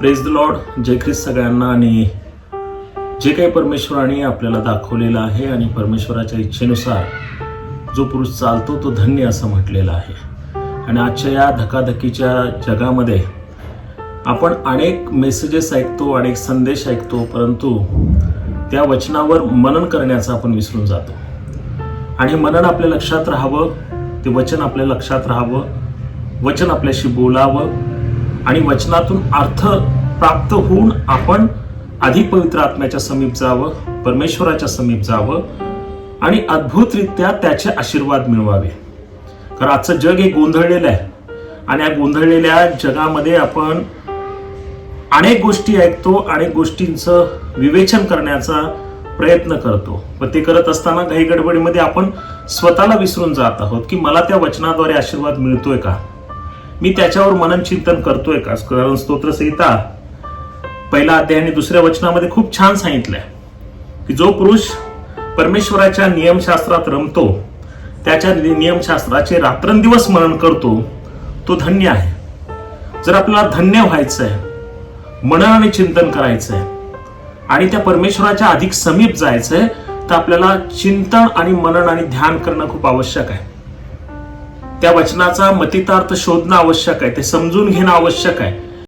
Praise the lord. जय ख्रिस्त सगळ्यांना. आणि जे काही परमेश्वराने आपल्याला दाखवलेलं आहे आणि परमेश्वराच्या इच्छेनुसार जो पुरुष चालतो तो धन्य असं म्हटलेलं आहे. आणि आजच्या या धकाधकीच्या जगामध्ये आपण अनेक मेसेजेस ऐकतो, अनेक संदेश ऐकतो, परंतु त्या वचनावर मनन करण्याचं आपण विसरून जातो. आणि मनन आपल्या लक्षात राहावं, ते वचन आपल्या लक्षात राहावं, वचन आपल्याशी बोलावं आणि वचनातून अर्थ प्राप्त होऊन आपण अधिक पवित्र आत्म्याच्या समीप जावं, परमेश्वराच्या समीप जावं आणि अद्भुतरित्या त्याचे आशीर्वाद मिळवावे. कारण आजचं जग हे गोंधळलेलं आहे आणि या गोंधळलेल्या जगामध्ये आपण अनेक गोष्टी ऐकतो, अनेक गोष्टींचं विवेचन करण्याचा प्रयत्न करतो. पण ते करत असताना घाई गडबडीमध्ये आपण स्वतःला विसरून जात आहोत की मला त्या वचनाद्वारे आशीर्वाद मिळतोय का, मी त्याच्यावर मनन चिंतन करतोय का. कारण स्तोत्रसंहिता 1 अध्याय आणि 2 वचनामध्ये खूप छान सांगितलंय की जो पुरुष परमेश्वराच्या नियमशास्त्रात रमतो, त्याच्या नियमशास्त्राचे रात्रंदिवस मनन करतो, तो धन्य आहे. जर आपल्याला धन्य व्हायचंय, मनन आणि चिंतन करायचंय आणि त्या परमेश्वराच्या अधिक समीप जायचंय, तर आपल्याला चिंतन आणि मनन आणि ध्यान करणं खूप आवश्यक आहे. त्या वचनाचा मतितार्थ शोधणं आवश्यक आहे, ते समजून घेणं आवश्यक आहे.